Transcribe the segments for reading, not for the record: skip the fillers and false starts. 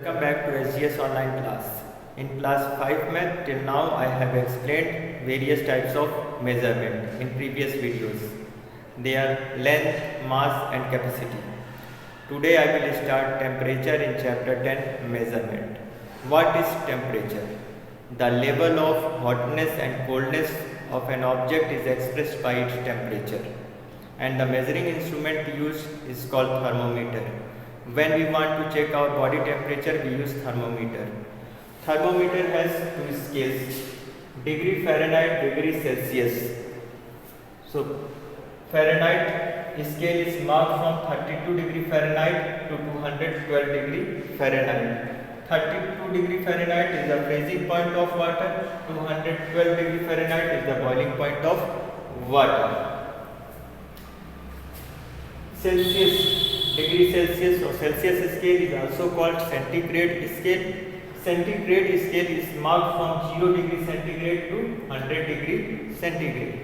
Welcome back to SGS online class. In class 5 math, till now I have explained various types of measurement in previous videos. They are length, mass and capacity. Today I will start temperature in chapter 10 measurement. What is temperature? The level of hotness and coldness of an object is expressed by its temperature. And the measuring instrument used is called thermometer. When we want to check our body temperature, we use thermometer. Thermometer has two scales, degree Fahrenheit, degree Celsius. So Fahrenheit scale is marked from 32 degree Fahrenheit to 212 degree Fahrenheit. 32 degree Fahrenheit is the freezing point of water, 212 degree Fahrenheit is the boiling point of water. Degree Celsius or Celsius scale is also called centigrade scale. Centigrade scale is marked from 0 degree centigrade to 100 degree centigrade.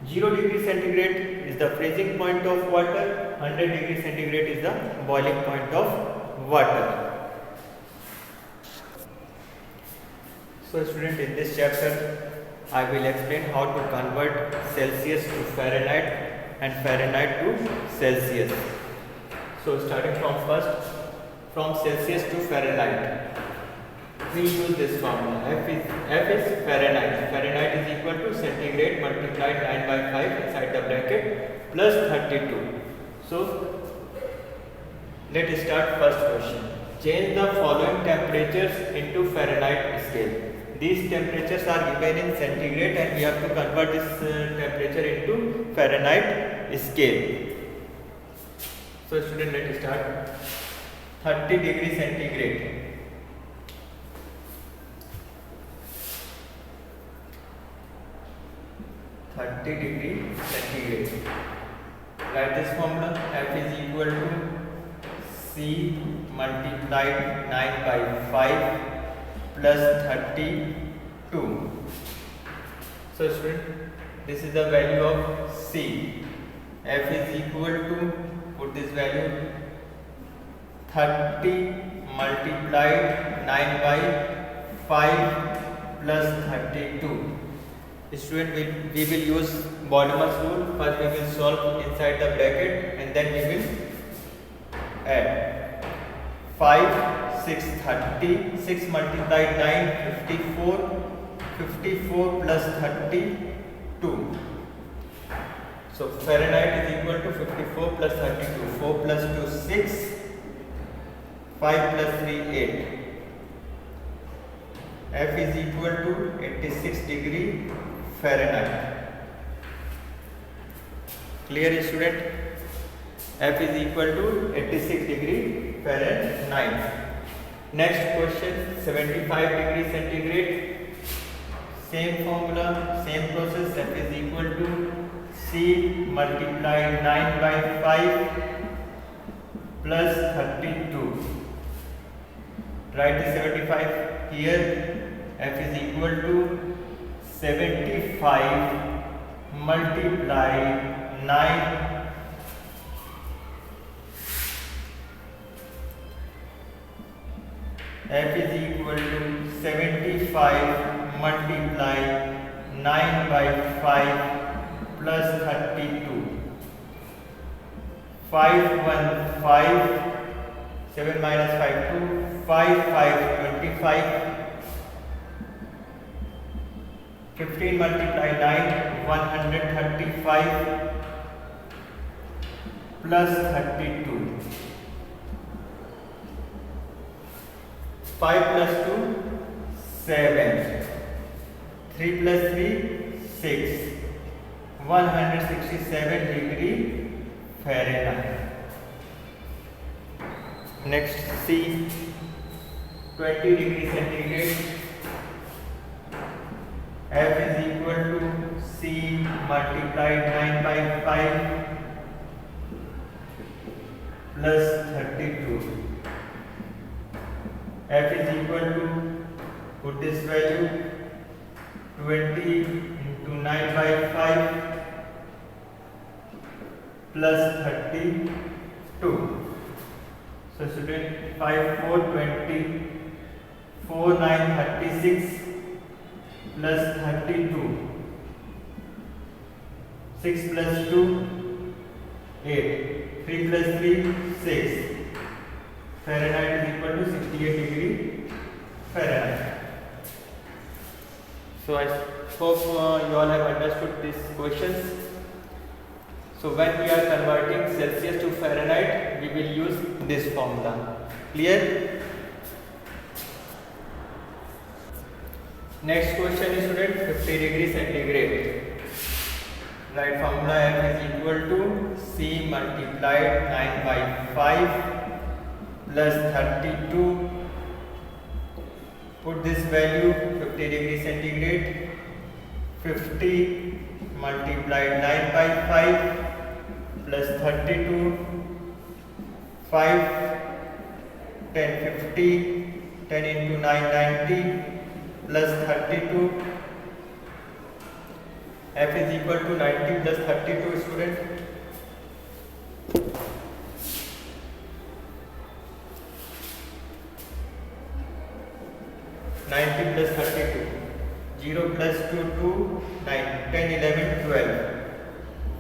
0 degree centigrade is the freezing point of water, 100 degree centigrade is the boiling point of water. So student, in this chapter I will explain how to convert Celsius to Fahrenheit and Fahrenheit to Celsius. So starting from Celsius to Fahrenheit, we use this formula. F is Fahrenheit. Fahrenheit is equal to centigrade multiplied 9 by 5 inside the bracket plus 32. So let's start first question. Change the following temperatures into Fahrenheit scale. These temperatures are given in centigrade and we have to convert this temperature into Fahrenheit scale. So student, let's start. 30 degree centigrade. 30 degree centigrade. Write this formula. F is equal to C multiplied 9 by 5 plus 32. So student, this is the value of C. F is equal to, put this value, 30 multiplied 9 by 5 plus 32. Student, we will use Bodimer's rule. First we will solve inside the bracket and then we will add 5, 6, 30, 6 multiplied 9, 54, 54 plus 32. So Fahrenheit is equal to 54 plus 32, 4 plus 2, 6, 5 plus 3, 8. F is equal to 86 degree Fahrenheit. Clear student? F is equal to 86 degree Fahrenheit. Next question, 75 degree centigrade. Same formula, same process. F is equal to C multiplied 9 by 5 plus 32. Write the 75 here. F is equal to 75 multiplied 9 F is equal to 75 multiplied 9 by 5 plus 32. 5, 1, 5, 7 minus 5, 2, 5, 5, 25. 15 multiplied 9, 135 plus 32. 5 plus 2, 7. 3 plus 3, 6. 167 degree Fahrenheit. Next, C 20 degree centigrade. F is equal to C multiplied 9 by 5 plus 32. F is equal to, put this value, 20 into 9 by 5 plus 32. So student 5 4 20, 4 9 36 plus 32, 6 plus 2 8, 3 plus 3 6. Fahrenheit is equal to 68 degree Fahrenheit. So I hope you all have understood these questions. So when we are converting Celsius to Fahrenheit, we will use this formula. Clear? Next question is student 50 degree centigrade. Write formula F is equal to C multiplied 9 by 5 plus 32. Put this value 50 degree centigrade. 50 multiplied 9 by 5 plus 32. 5 10 50, 10 into 9 90 plus 32. F is equal to 90 plus 32 student. Plus 32, 0 plus 2, 2, 9, 10, 11, 12,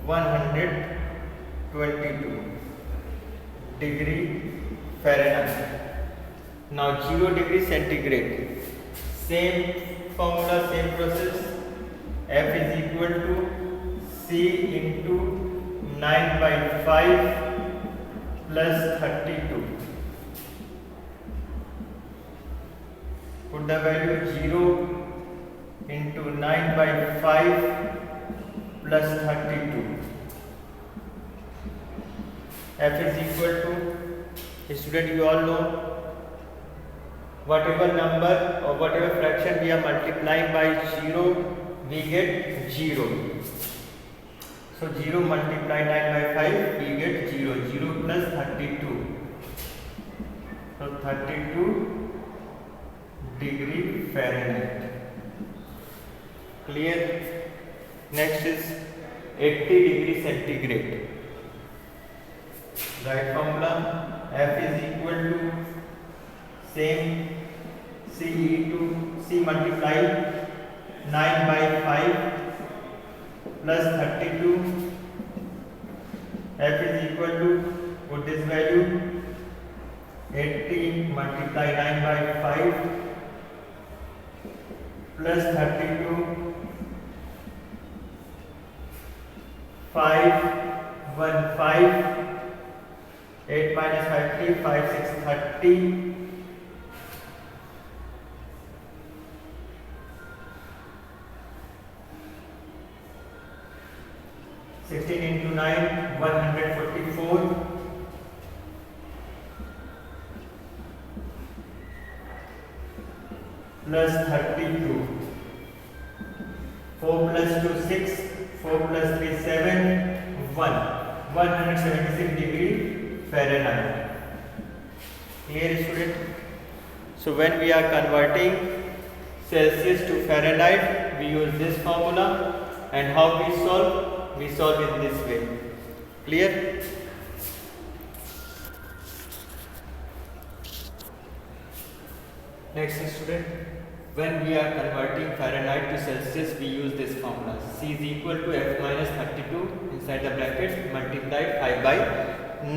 122 degree Fahrenheit. Now 0 degree centigrade, same formula, same process. F is equal to C into 9 by 5 plus 32. Put the value 0 into 9 by 5 plus 32. F is equal to, student, you all know, whatever number or whatever fraction we are multiplying by 0, we get 0. So 0 multiplied 9 by 5, we get 0. 0 plus 32. So 32 degree Fahrenheit. Clear? Next is 80 degree centigrade. Right formula F is equal to same C into C multiplied 9 by 5 plus 32. F is equal to, put this value 80 multiply 9 by 5 plus 32, 5, 1, 5, 8 minus 5, 3, 5, 6, 30, 16 into 9, 144, plus 32, 4 plus 2, 6, 4 plus 3, 7, 1, 176 degree Fahrenheit. Clear, student? So when we are converting Celsius to Fahrenheit, we use this formula, and how we solve? We solve in this way. Clear? Next, student, when we are converting Fahrenheit to Celsius, we use this formula. C is equal to F minus 32 inside the bracket multiplied 5 by 9.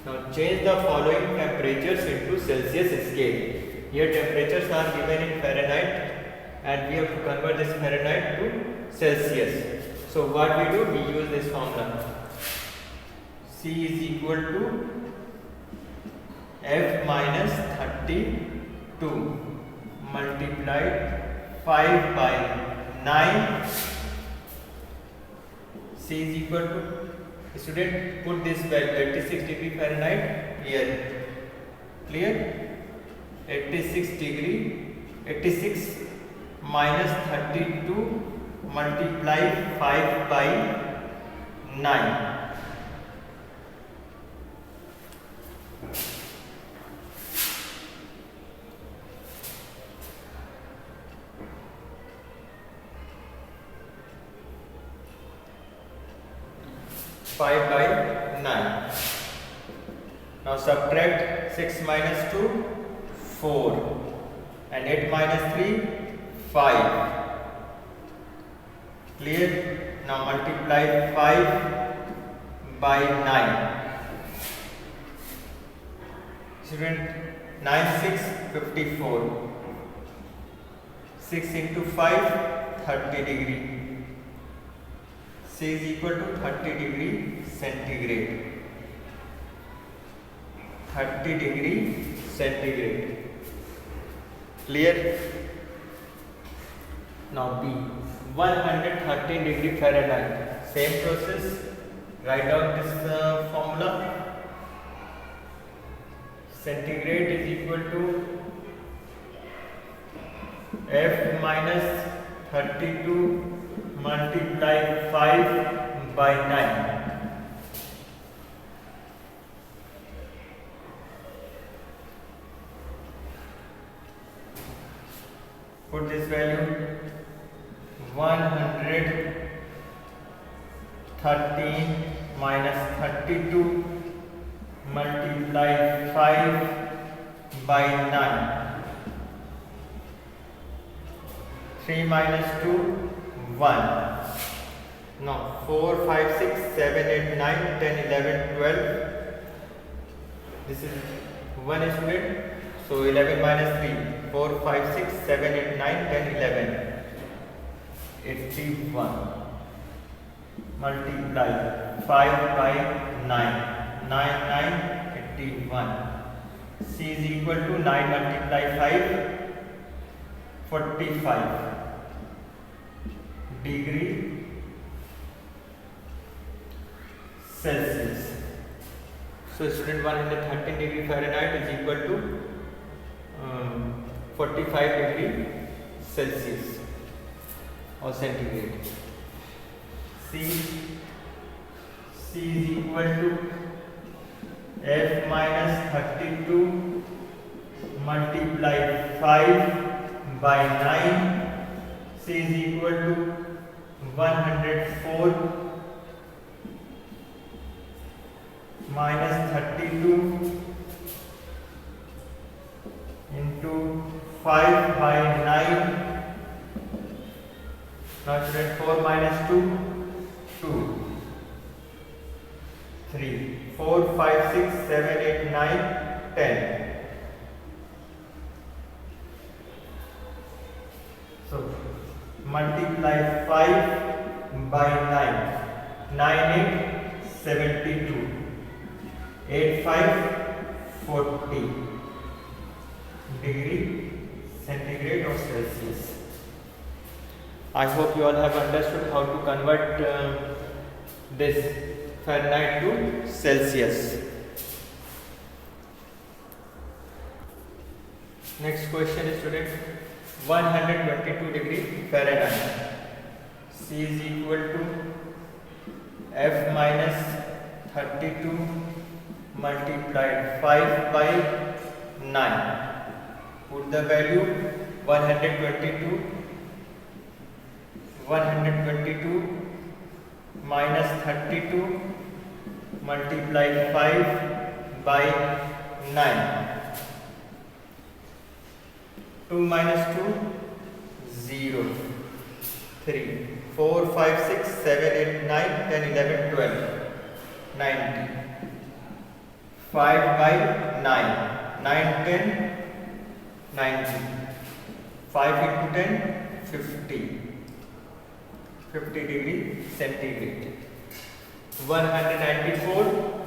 Now change the following temperatures into Celsius scale. Here temperatures are given in Fahrenheit and we have to convert this Fahrenheit to Celsius. So what we do? We use this formula. C is equal to F minus 32 multiplied 5 by 9. C is equal to, student, put this value 86 degree Fahrenheit here. Clear? 86 degree, 86 minus 32 multiply 5 by 9. By 9. Now subtract 6 minus 2, 4, and 8 minus 3, 5. Clear? Now multiply 5 by 9. Student, 9 6 54. 6 into 5, 30 degree. C is equal to 30 degree centigrade. 30 degree centigrade. Clear? Now B, 113 degree Fahrenheit. Same process. Write down this formula. Centigrade is equal to F minus 32 multiply 5 by 9. Put this value 113 minus 32 multiply 5 by 9. 3 minus 2, 1. Now 4, 5, 6, 7, 8, 9, 10, 11, 12. This is 1 student. So 11 minus 3, 4, 5, 6, 7, 8, 9, 10, 11. 81. Multiply 5 by 9. 9, 9, 81. C is equal to 9 multiply 5, 45 degree Celsius. So student, 113 degree Fahrenheit is equal to 45 degree Celsius or centigrade. C is equal to F minus 32 multiply 5 by 9. C is equal to 104 minus 32 into 5 by 9. Now student, 4 minus 2, 2. 3, 4, 5, 6, 7, 8, 9, 10. So multiply 5 by 9. 9, 8, 72. 8, 5, 40 degree centigrade or Celsius. I hope you all have understood how to convert this Fahrenheit to Celsius. Next question is student, 122 degree Fahrenheit. C is equal to F minus 32 multiplied 5 by 9. Put the value 122 minus 32 multiply 5 by 9. 2 minus 2, 0. 3, 4, 5, 6, 7, 8, 9, 10, 11, 12. 90. 5 by 9. 9, 10, 90. 5 into 10, 50. 50 degree centigrade. 194.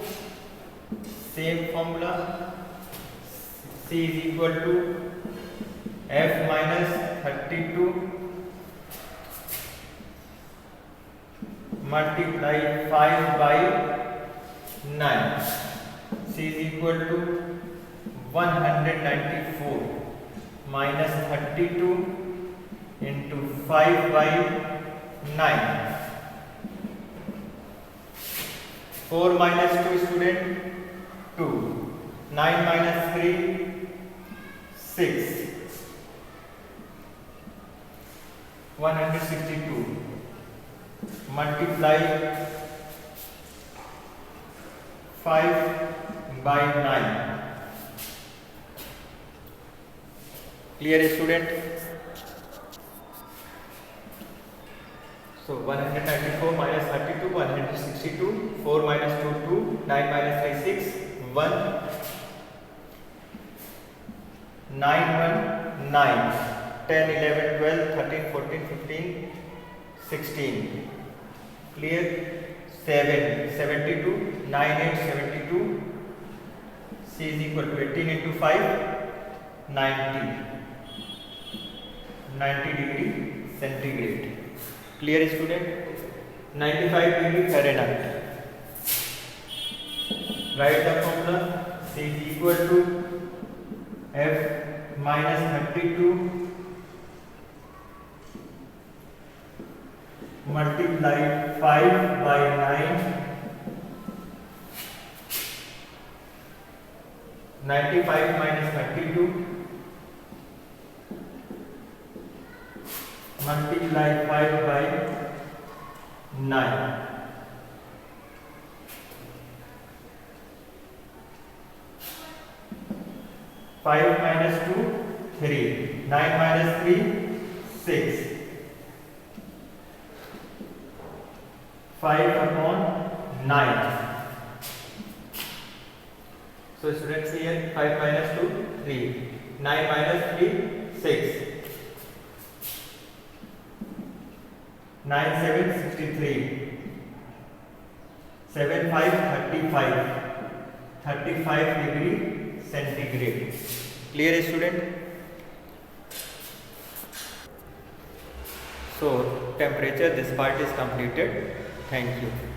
Same formula. C is equal to F minus 32 multiply 5 by 9. C is equal to 194 minus 32 into 5 by 9. 4 minus 2 student, 2. 9 minus 3, 6. 162. Multiply 5 by 9. Clear student? So 194 minus 32, 162, 4 minus 2, 2, 9 minus 3, 6, 1, 9, 1, 9, 10, 11, 12, 13, 14, 15, 16. Clear? 7, 72, 9, 8, 72. C is equal to 18 into 5, 90. 90 degree centigrade. Clear student? 95 degree Fahrenheit. Write the formula. C is equal to F minus 32 multiply 5 by 9. 95 minus 32 multiply 5 by 9. 5 minus 2, 3. 9 minus 3, 6. 5 upon 9. So students here 5 minus 2, 3. 9 minus 3, 6. 9 7 63. 7 5 35. 35 degree centigrade. Clear student? So temperature, this part is completed. Thank you.